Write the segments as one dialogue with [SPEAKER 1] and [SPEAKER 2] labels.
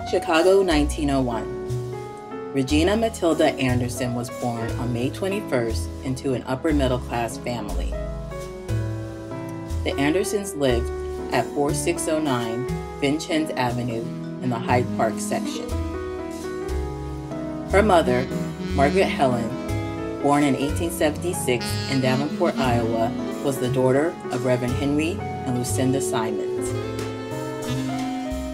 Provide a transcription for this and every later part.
[SPEAKER 1] Chicago, 1901. Regina Matilda Anderson was born on May 21st into an upper-middle-class family. The Andersons lived at 4609 Vincennes Avenue in the Hyde Park section. Her mother, Margaret Helen, born in 1876 in Davenport, Iowa, was the daughter of Reverend Henry and Lucinda Simons.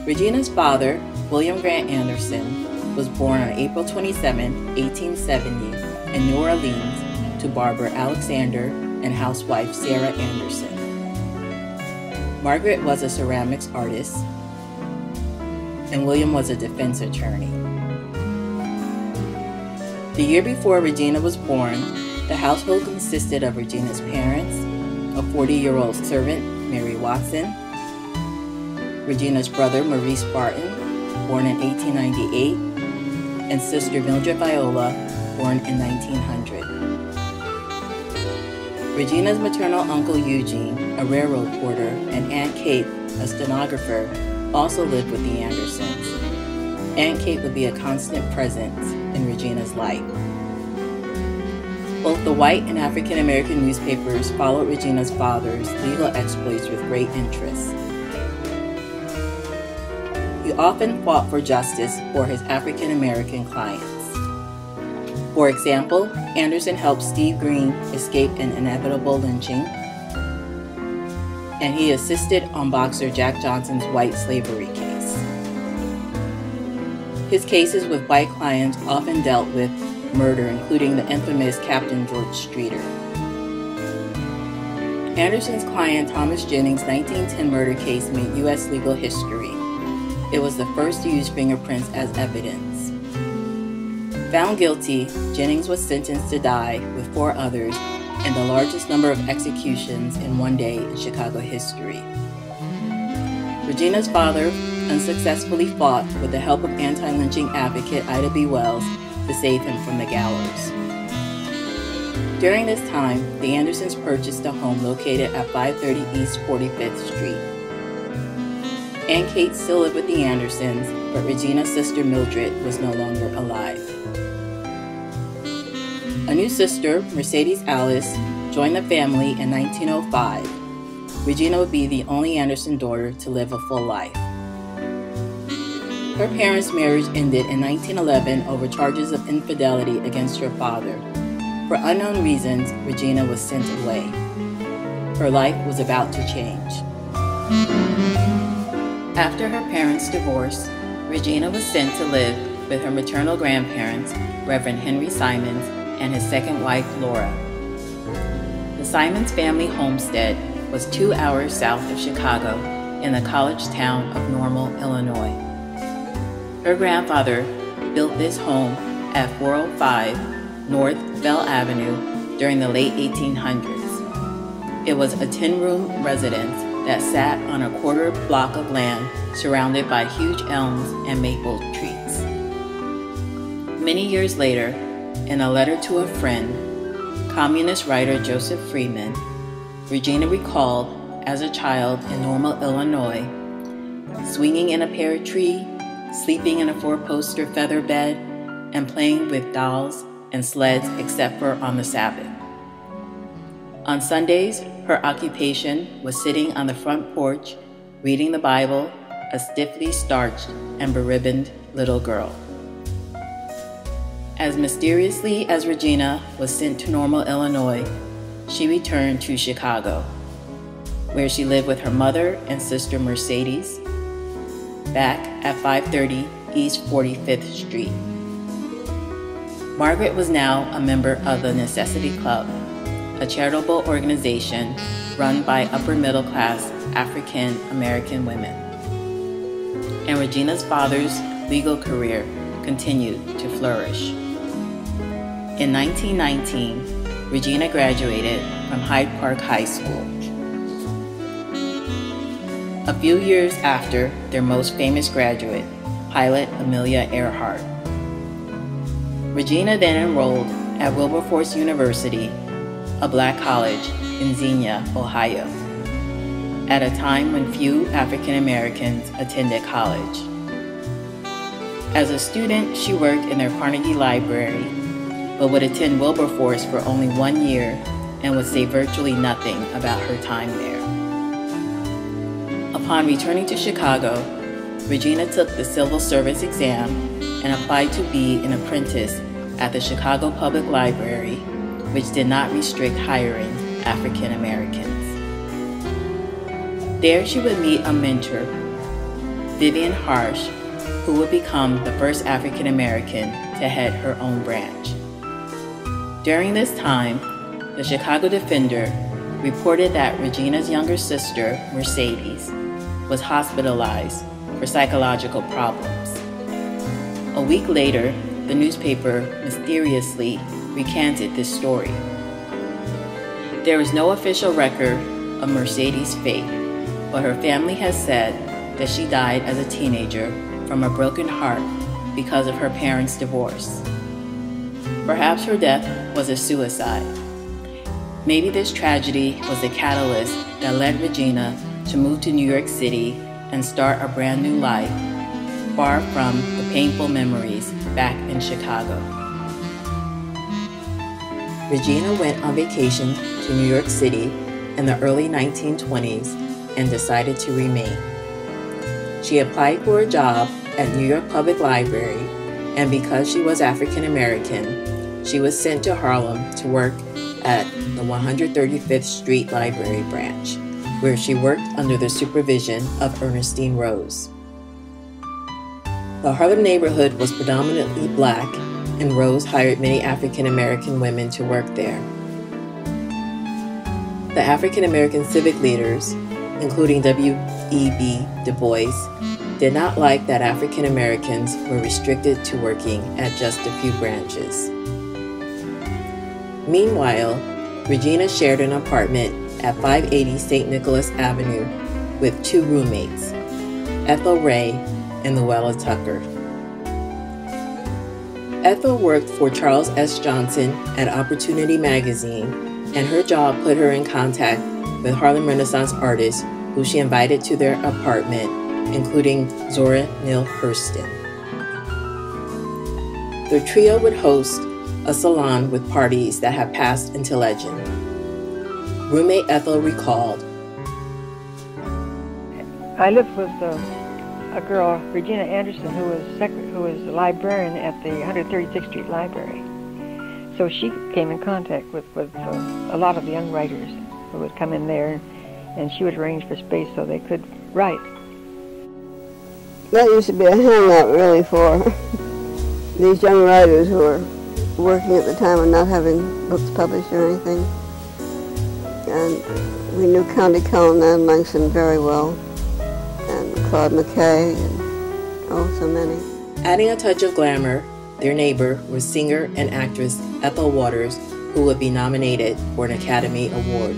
[SPEAKER 1] Regina's father, William Grant Anderson, was born on April 27, 1870, in New Orleans to barber Alexander and housewife Sarah Anderson. Margaret was a ceramics artist, and William was a defense attorney. The year before Regina was born, the household consisted of Regina's parents, a 40-year-old servant, Mary Watson, Regina's brother, Maurice Barton, born in 1898, and sister Mildred Viola, born in 1900. Regina's maternal uncle Eugene, a railroad porter, and Aunt Kate, a stenographer, also lived with the Andersons. Aunt Kate would be a constant presence in Regina's life. Both the white and African American newspapers followed Regina's father's legal exploits with great interest. He often fought for justice for his African American clients. For example, Anderson helped Steve Green escape an inevitable lynching, and he assisted on boxer Jack Johnson's white slavery case. His cases with white clients often dealt with murder, including the infamous Captain George Streeter. Anderson's client Thomas Jennings' 1910 murder case made U.S. legal history. It was the first to use fingerprints as evidence. Found guilty, Jennings was sentenced to die with 4 others and the largest number of executions in one day in Chicago history. Regina's father unsuccessfully fought with the help of anti-lynching advocate Ida B. Wells to save him from the gallows. During this time, the Andersons purchased a home located at 530 East 45th Street. Aunt Kate still lived with the Andersons, but Regina's sister Mildred was no longer alive. A new sister, Mercedes Alice, joined the family in 1905. Regina would be the only Anderson daughter to live a full life. Her parents' marriage ended in 1911 over charges of infidelity against her father. For unknown reasons, Regina was sent away. Her life was about to change. After her parents' divorce, Regina was sent to live with her maternal grandparents, Reverend Henry Simons, and his second wife, Laura. The Simons family homestead was 2 hours south of Chicago in the college town of Normal, Illinois. Her grandfather built this home at 405 North Bell Avenue during the late 1800s. It was a 10-room residence that sat on a quarter block of land surrounded by huge elms and maple trees. Many years later, in a letter to a friend, communist writer Joseph Freeman, Regina recalled, as a child in Normal, Illinois, swinging in a pear tree, sleeping in a 4-poster feather bed, and playing with dolls and sleds except for on the Sabbath. On Sundays, her occupation was sitting on the front porch, reading the Bible, a stiffly starched and beribboned little girl. As mysteriously as Regina was sent to Normal, Illinois, she returned to Chicago, where she lived with her mother and sister Mercedes, back at 530 East 45th Street. Margaret was now a member of the Necessity Club, a charitable organization run by upper-middle-class African American women. And Regina's father's legal career continued to flourish. In 1919, Regina graduated from Hyde Park High School. A few years after their most famous graduate, pilot Amelia Earhart. Regina then enrolled at Wilberforce University, a black college in Xenia, Ohio. at a time when few African Americans attended college. As a student, she worked in their Carnegie Library, but would attend Wilberforce for only 1 year and would say virtually nothing about her time there. Upon returning to Chicago, Regina took the civil service exam and applied to be an apprentice at the Chicago Public Library, which did not restrict hiring African Americans. There she would meet a mentor, Vivian Harsh, who would become the first African American to head her own branch. During this time, the Chicago Defender reported that Regina's younger sister, Mercedes, was hospitalized for psychological problems. A week later, the newspaper mysteriously recanted this story. There is no official record of Mercedes' fate, but her family has said that she died as a teenager from a broken heart because of her parents' divorce. Perhaps her death was a suicide. Maybe this tragedy was the catalyst that led Regina to move to New York City and start a brand new life, far from the painful memories back in Chicago. Regina went on vacation to New York City in the early 1920s and decided to remain. She applied for a job at New York Public Library, and because she was African American, she was sent to Harlem to work at the 135th Street Library branch, where she worked under the supervision of Ernestine Rose. The Harlem neighborhood was predominantly black, and Rose hired many African American women to work there. The African American civic leaders, including W.E.B. Du Bois, did not like that African Americans were restricted to working at just a few branches. Meanwhile, Regina shared an apartment at 580 St. Nicholas Avenue with 2 roommates, Ethel Ray and Luella Tucker. Ethel worked for Charles S. Johnson at Opportunity Magazine, and her job put her in contact with Harlem Renaissance artists who she invited to their apartment, including Zora Neale Hurston. The trio would host a salon with parties that have passed into legend. Roommate Ethel recalled,
[SPEAKER 2] I lived with a girl, Regina Anderson, who was the librarian at the 136th Street Library. So she came in contact with a lot of the young writers who would come in there, and she would arrange for space so they could write.
[SPEAKER 3] That used to be a hangout, really, for these young writers who were working at the time and not having books published or anything. And we knew County Cullen and Langston very well, and Claude McKay, and so many.
[SPEAKER 1] Adding a touch of glamour, their neighbor was singer and actress Ethel Waters, who would be nominated for an Academy Award.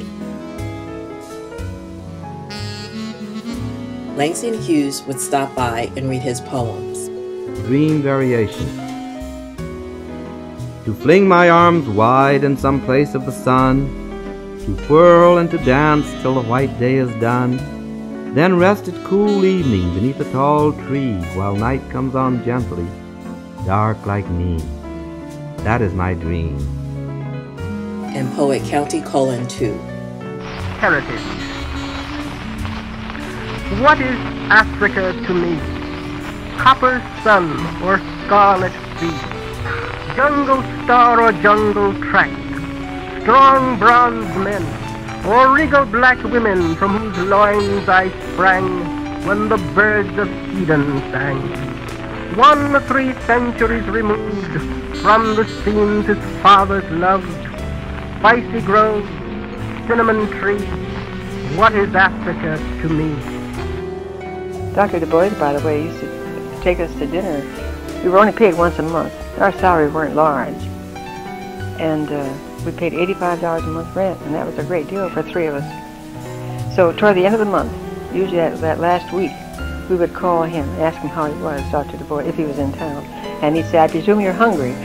[SPEAKER 1] Langston Hughes would stop by and read his poems.
[SPEAKER 4] Dream Variation. To fling my arms wide in some place of the sun, to whirl and to dance till the white day is done, then rest at cool evening beneath a tall tree while night comes on gently, dark like me. That is my dream.
[SPEAKER 1] And poet County Cullen, too.
[SPEAKER 5] Heritage. What is Africa to me? Copper sun or scarlet sea, jungle star or jungle track, strong bronze men or regal black women from whose loins I sprang when the birds of Eden sang. 1 3 centuries removed from the scenes his fathers loved, spicy groves, cinnamon trees. What is Africa to me?
[SPEAKER 2] Dr. Du Bois, by the way, used to take us to dinner. We were only paid once a month. Our salaries weren't large. And we paid $85 a month rent, and that was a great deal for 3 of us. So toward the end of the month, usually that last week, we would call him, ask him how he was, Dr. Du Bois, if he was in town. And he'd say, I presume you're hungry.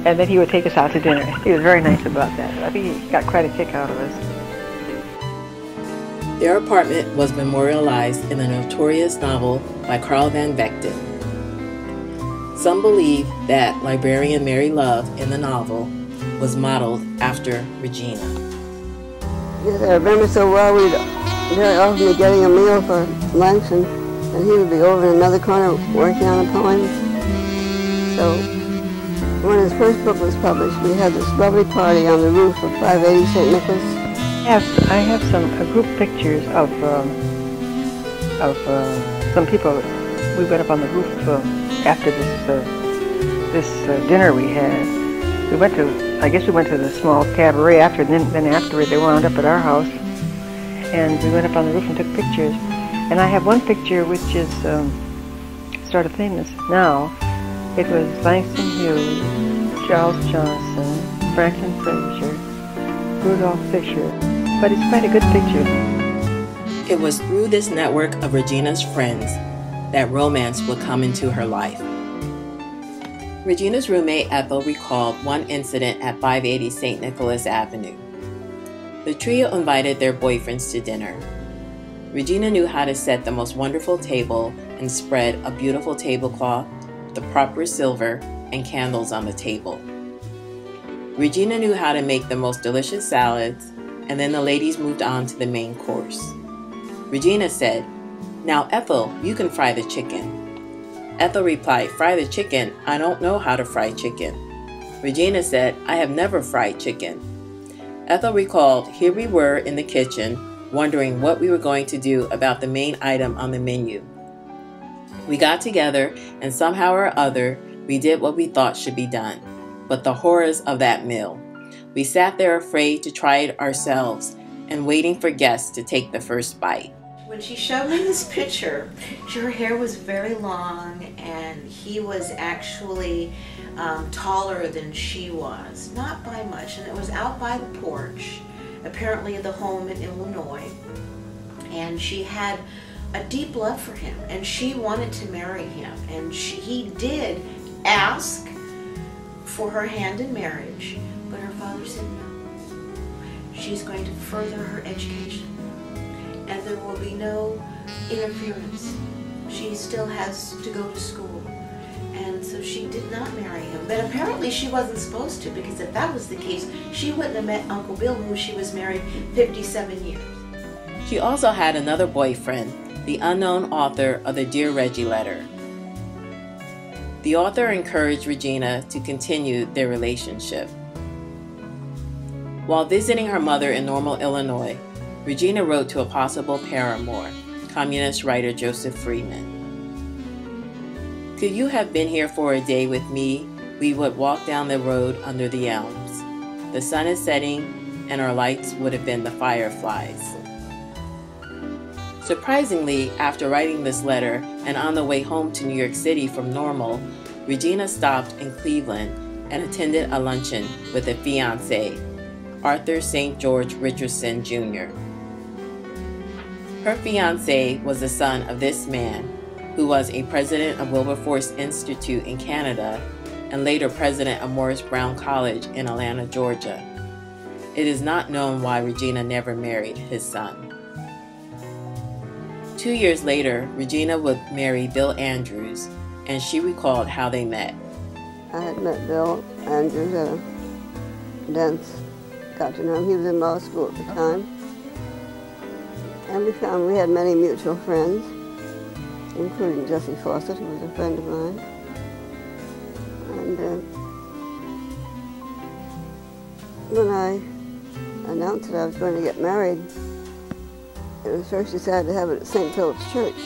[SPEAKER 2] And then he would take us out to dinner. He was very nice about that. I think he got quite a kick out of us.
[SPEAKER 1] Their apartment was memorialized in the notorious novel by Carl Van Vechten. Some believe that Librarian Mary Love in the novel was modeled after Regina.
[SPEAKER 3] Yes, I remember so well, we'd very often be getting a meal for lunch, and he would be over in another corner working on a poem. So when his first book was published, we had this lovely party on the roof of 580 St. Nicholas.
[SPEAKER 2] I have some group pictures of some people. We went up on the roof after this dinner we had. We went to, I guess we went to the small cabaret after, and then afterward they wound up at our house, and we went up on the roof and took pictures. And I have one picture which is sort of famous now. It was Langston Hughes, Charles Johnson, Franklin Frazier, Rudolph Fisher, but it's quite a good picture.
[SPEAKER 1] It was through this network of Regina's friends that romance would come into her life. Regina's roommate Ethel recalled one incident at 580 St. Nicholas Avenue. The trio invited their boyfriends to dinner. Regina knew how to set the most wonderful table and spread a beautiful tablecloth, the proper silver, and candles on the table. Regina knew how to make the most delicious salads, and then the ladies moved on to the main course. Regina said, "Now Ethel, you can fry the chicken." Ethel replied, "Fry the chicken? I don't know how to fry chicken." Regina said, "I have never fried chicken." Ethel recalled, "Here we were in the kitchen, wondering what we were going to do about the main item on the menu. We got together, and somehow or other, we did what we thought should be done. But the horrors of that meal. We sat there afraid to try it ourselves and waiting for guests to take the first bite."
[SPEAKER 6] When she showed me this picture, her hair was very long, and he was actually taller than she was, not by much, and it was out by the porch, apparently at the home in Illinois, and she had a deep love for him, and she wanted to marry him, and he did ask for her hand in marriage, but her father said no. She's going to further her education, and there will be no interference. She still has to go to school, and so she did not marry him. But apparently she wasn't supposed to, because if that was the case, she wouldn't have met Uncle Bill, whom she was married 57 years.
[SPEAKER 1] She also had another boyfriend, the unknown author of the Dear Reggie letter. The author encouraged Regina to continue their relationship. While visiting her mother in Normal, Illinois, Regina wrote to a possible paramour, communist writer Joseph Freeman. "Could you have been here for a day with me, we would walk down the road under the elms. The sun is setting, and our lights would have been the fireflies." Surprisingly, after writing this letter and on the way home to New York City from Normal, Regina stopped in Cleveland and attended a luncheon with a fiancé, Arthur St. George Richardson, Jr. Her fiancé was the son of this man, who was a president of Wilberforce Institute in Canada and later president of Morris Brown College in Atlanta, Georgia. It is not known why Regina never married his son. 2 years later, Regina would marry Bill Andrews, and she recalled how they met.
[SPEAKER 3] I had met Bill Andrews at a dance. Got to know him. He was in law school at the time. And we found we had many mutual friends, including Jessie Fawcett, who was a friend of mine. And when I announced that I was going to get married, it was first decided to have it at St. Philip's Church.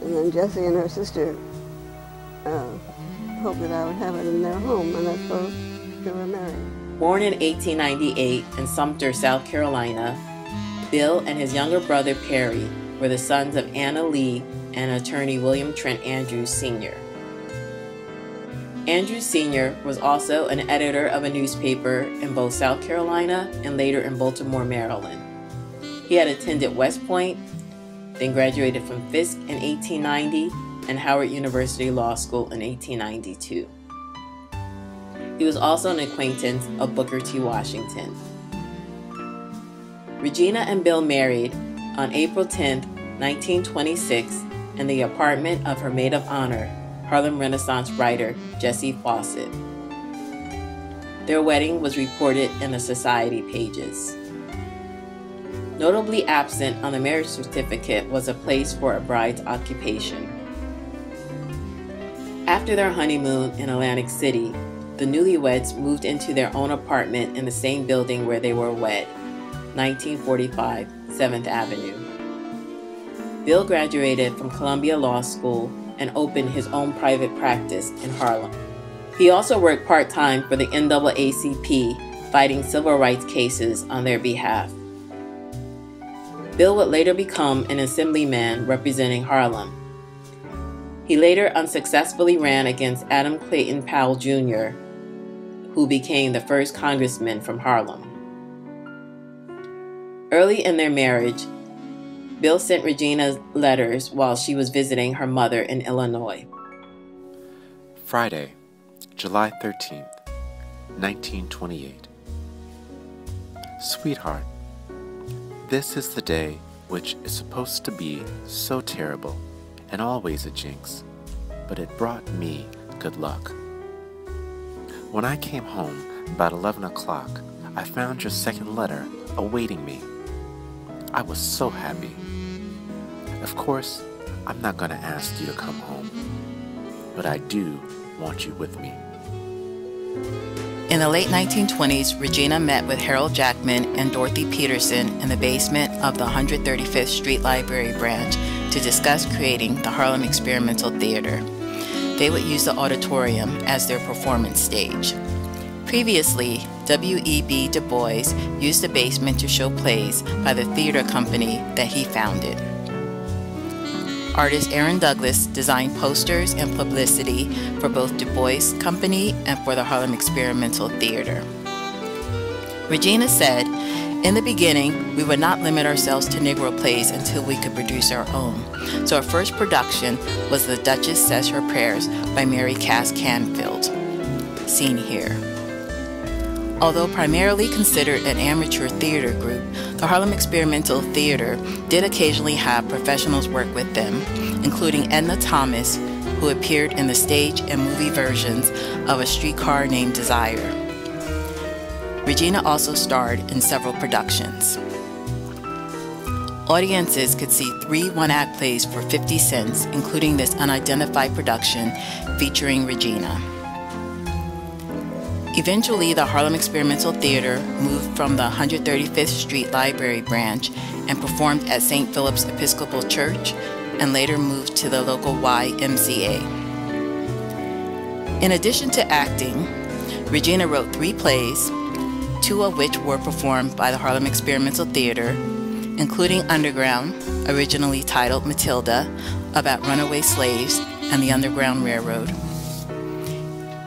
[SPEAKER 3] And then Jessie and her sister hoped that I would have it in their home, and that's where we were married.
[SPEAKER 1] Born in 1898 in Sumter, South Carolina, Bill and his younger brother Perry were the sons of Anna Lee and attorney William Trent Andrews Sr. Andrews Sr. was also an editor of a newspaper in both South Carolina and later in Baltimore, Maryland. He had attended West Point, then graduated from Fisk in 1890 and Howard University Law School in 1892. He was also an acquaintance of Booker T. Washington. Regina and Bill married on April 10, 1926, in the apartment of her maid of honor, Harlem Renaissance writer Jessie Fawcett. Their wedding was reported in the society pages. Notably absent on the marriage certificate was a place for a bride's occupation. After their honeymoon in Atlantic City, the newlyweds moved into their own apartment in the same building where they were wed, 1945 7th Avenue. Bill graduated from Columbia Law School and opened his own private practice in Harlem. He also worked part-time for the NAACP, fighting civil rights cases on their behalf. Bill would later become an assemblyman representing Harlem. He later unsuccessfully ran against Adam Clayton Powell Jr., who became the first congressman from Harlem. Early in their marriage, Bill sent Regina letters while she was visiting her mother in Illinois.
[SPEAKER 7] Friday, July 13th, 1928. Sweetheart, this is the day which is supposed to be so terrible and always a jinx, but it brought me good luck. When I came home about 11 o'clock, I found your second letter awaiting me. I was so happy. Of course, I'm not going to ask you to come home, but I do want you with me.
[SPEAKER 1] In the late 1920s, Regina met with Harold Jackman and Dorothy Peterson in the basement of the 135th Street Library branch to discuss creating the Harlem Experimental Theater. They would use the auditorium as their performance stage. Previously, W.E.B. Du Bois used the basement to show plays by the theater company that he founded. Artist Aaron Douglas designed posters and publicity for both Du Bois Company and for the Harlem Experimental Theater. Regina said, "In the beginning, we would not limit ourselves to Negro plays until we could produce our own. So our first production was The Duchess Says Her Prayers by Mary Cass Canfield, seen here." Although primarily considered an amateur theater group, the Harlem Experimental Theater did occasionally have professionals work with them, including Edna Thomas, who appeared in the stage and movie versions of A Streetcar Named Desire. Regina also starred in several productions. Audiences could see 3 one-act plays for 50 cents, including this unidentified production featuring Regina. Eventually, the Harlem Experimental Theater moved from the 135th Street Library branch and performed at St. Philip's Episcopal Church, and later moved to the local YMCA. In addition to acting, Regina wrote 3 plays, 2 of which were performed by the Harlem Experimental Theater, including Underground, originally titled Matilda, about runaway slaves and the Underground Railroad,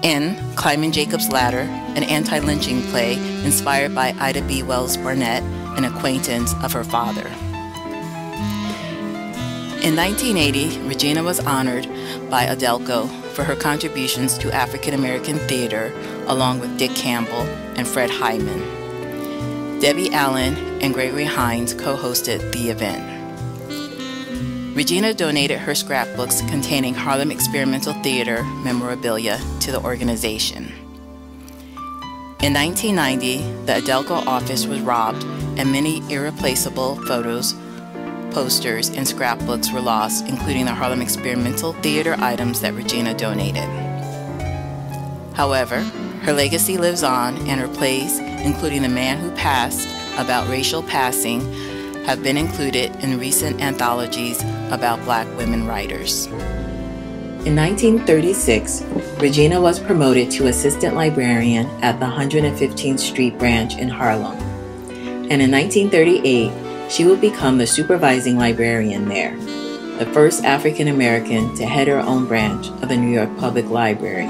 [SPEAKER 1] and Climbing Jacob's Ladder, an anti-lynching play inspired by Ida B. Wells Barnett, an acquaintance of her father. In 1980, Regina was honored by Adelco for her contributions to African American theater, along with Dick Campbell and Fred Hyman. Debbie Allen and Gregory Hines co-hosted the event. Regina donated her scrapbooks containing Harlem Experimental Theater memorabilia to the organization. In 1990, the Adelco office was robbed and many irreplaceable photos, posters, and scrapbooks were lost, including the Harlem Experimental Theater items that Regina donated. However, her legacy lives on, and her plays, including The Man Who Passed, about racial passing, have been included in recent anthologies about Black women writers. In 1936, Regina was promoted to assistant librarian at the 115th Street branch in Harlem. And in 1938, she would become the supervising librarian there, the first African American to head her own branch of the New York Public Library.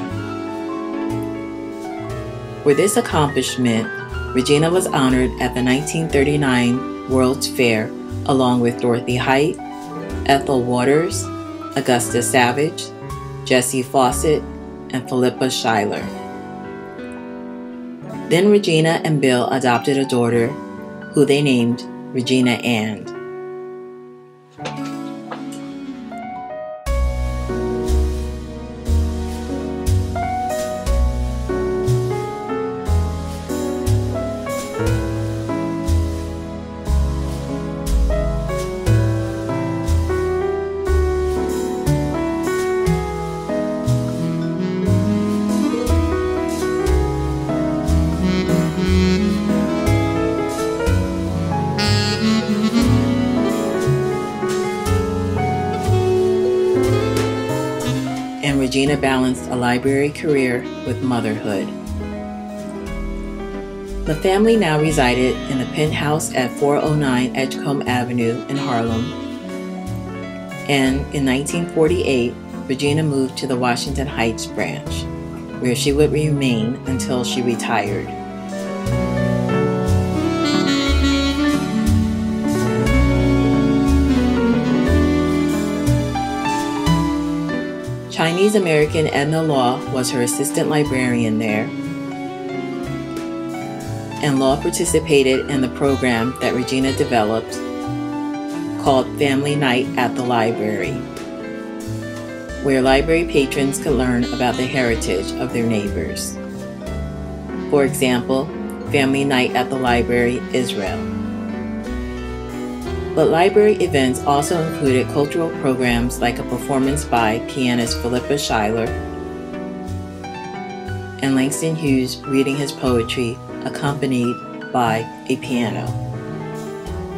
[SPEAKER 1] For this accomplishment, Regina was honored at the 1939 World's Fair, along with Dorothy Height, Ethel Waters, Augusta Savage, Jessie Fawcett, and Philippa Schuyler. Then Regina and Bill adopted a daughter who they named Regina Ann. And Regina balanced a library career with motherhood. The family now resided in the penthouse at 409 Edgecombe Avenue in Harlem. And in 1948, Regina moved to the Washington Heights branch, where she would remain until she retired. Chinese American Edna Law was her assistant librarian there, and Law participated in the program that Regina developed called Family Night at the Library, where library patrons could learn about the heritage of their neighbors. For example, Family Night at the Library, Israel. But library events also included cultural programs like a performance by pianist Philippa Schuyler and Langston Hughes reading his poetry accompanied by a piano.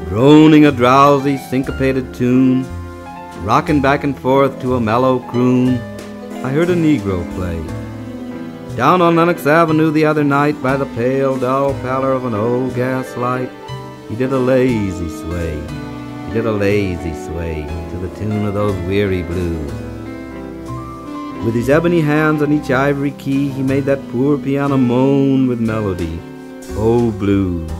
[SPEAKER 4] Droning a drowsy, syncopated tune, rocking back and forth to a mellow croon, I heard a Negro play. Down on Lenox Avenue the other night, by the pale, dull pallor of an old gas light, he did a lazy sway. He did a lazy sway to the tune of those weary blues. With his ebony hands on each ivory key, he made that poor piano moan with melody. Oh, blues.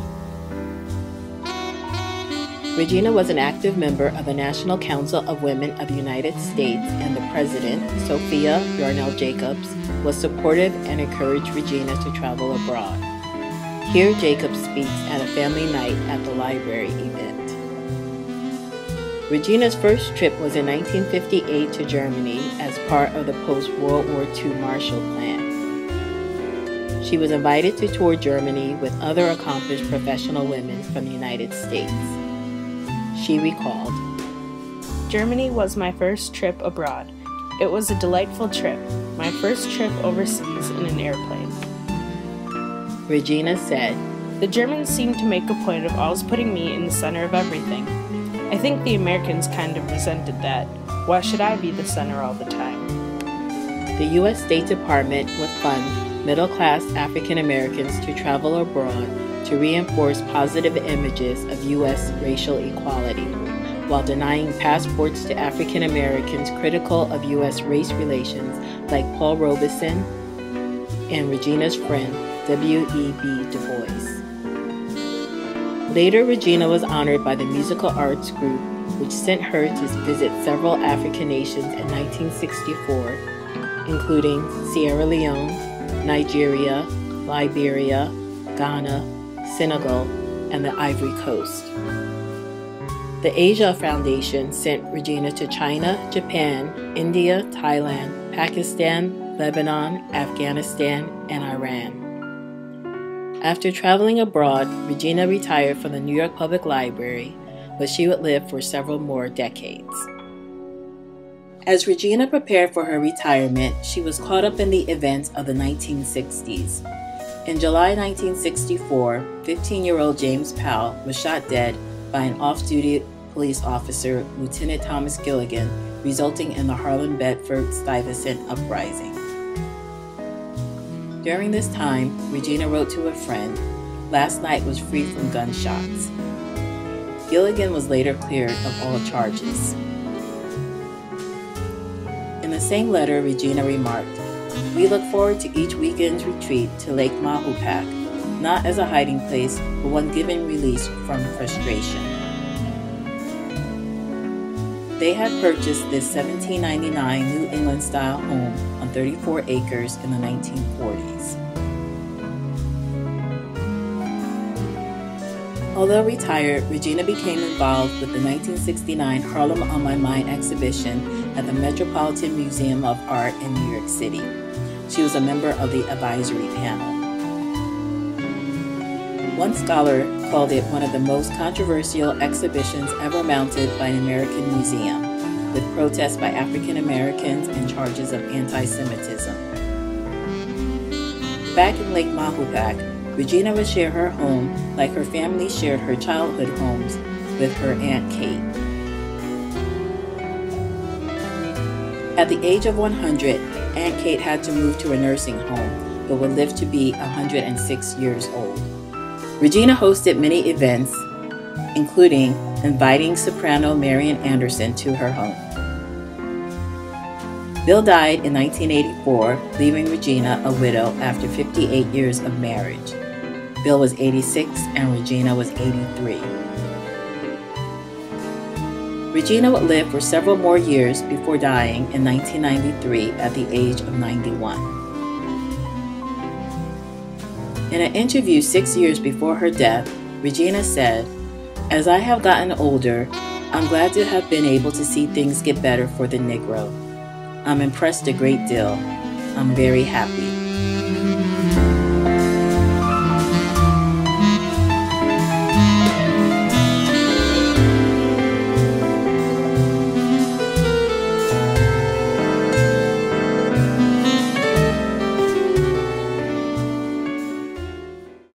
[SPEAKER 1] Regina was an active member of the National Council of Women of the United States, and the president, Sophia Yarnell Jacobs, was supportive and encouraged Regina to travel abroad. Here Jacobs speaks at a family night at the library event. Regina's first trip was in 1958 to Germany as part of the post-World War II Marshall Plan. She was invited to tour Germany with other accomplished professional women from the United States. She recalled,
[SPEAKER 8] "Germany was my first trip abroad. It was a delightful trip, my first trip overseas in an airplane."
[SPEAKER 1] Regina said,
[SPEAKER 8] "The Germans seemed to make a point of always putting me in the center of everything. I think the Americans kind of resented that. Why should I be the center all the time?"
[SPEAKER 1] The U.S. State Department would fund middle-class African Americans to travel abroad to reinforce positive images of U.S. racial equality, while denying passports to African Americans critical of U.S. race relations like Paul Robeson and Regina's friend W.E.B. Du Bois. Later, Regina was honored by the Musical Arts Group, which sent her to visit several African nations in 1964, including Sierra Leone, Nigeria, Liberia, Ghana, Senegal, and the Ivory Coast. The Asia Foundation sent Regina to China, Japan, India, Thailand, Pakistan, Lebanon, Afghanistan, and Iran. After traveling abroad, Regina retired from the New York Public Library, but she would live for several more decades. As Regina prepared for her retirement, she was caught up in the events of the 1960s. In July 1964, 15-year-old James Powell was shot dead by an off-duty police officer, Lieutenant Thomas Gilligan, resulting in the Harlem-Bedford-Stuyvesant uprising. During this time, Regina wrote to a friend, "Last night was free from gunshots." Gilligan was later cleared of all charges. In the same letter, Regina remarked, "We look forward to each weekend's retreat to Lake Mahopac, not as a hiding place, but one giving release from frustration." They had purchased this 1799 New England-style home on 34 acres in the 1940s. Although retired, Regina became involved with the 1969 Harlem on My Mind exhibition at the Metropolitan Museum of Art in New York City. She was a member of the advisory panel. One scholar called it one of the most controversial exhibitions ever mounted by an American museum, with protests by African Americans and charges of anti-Semitism. Back in Lake Mahopac, Regina would share her home like her family shared her childhood homes with her Aunt Kate. At the age of 100, Aunt Kate had to move to a nursing home, but would live to be 106 years old. Regina hosted many events, including inviting soprano Marian Anderson to her home. Bill died in 1984, leaving Regina a widow after 58 years of marriage. Bill was 86 and Regina was 83. Regina would live for several more years before dying in 1993 at the age of 91. In an interview 6 years before her death, Regina said, "As I have gotten older, I'm glad to have been able to see things get better for the Negro. I'm impressed a great deal. I'm very happy."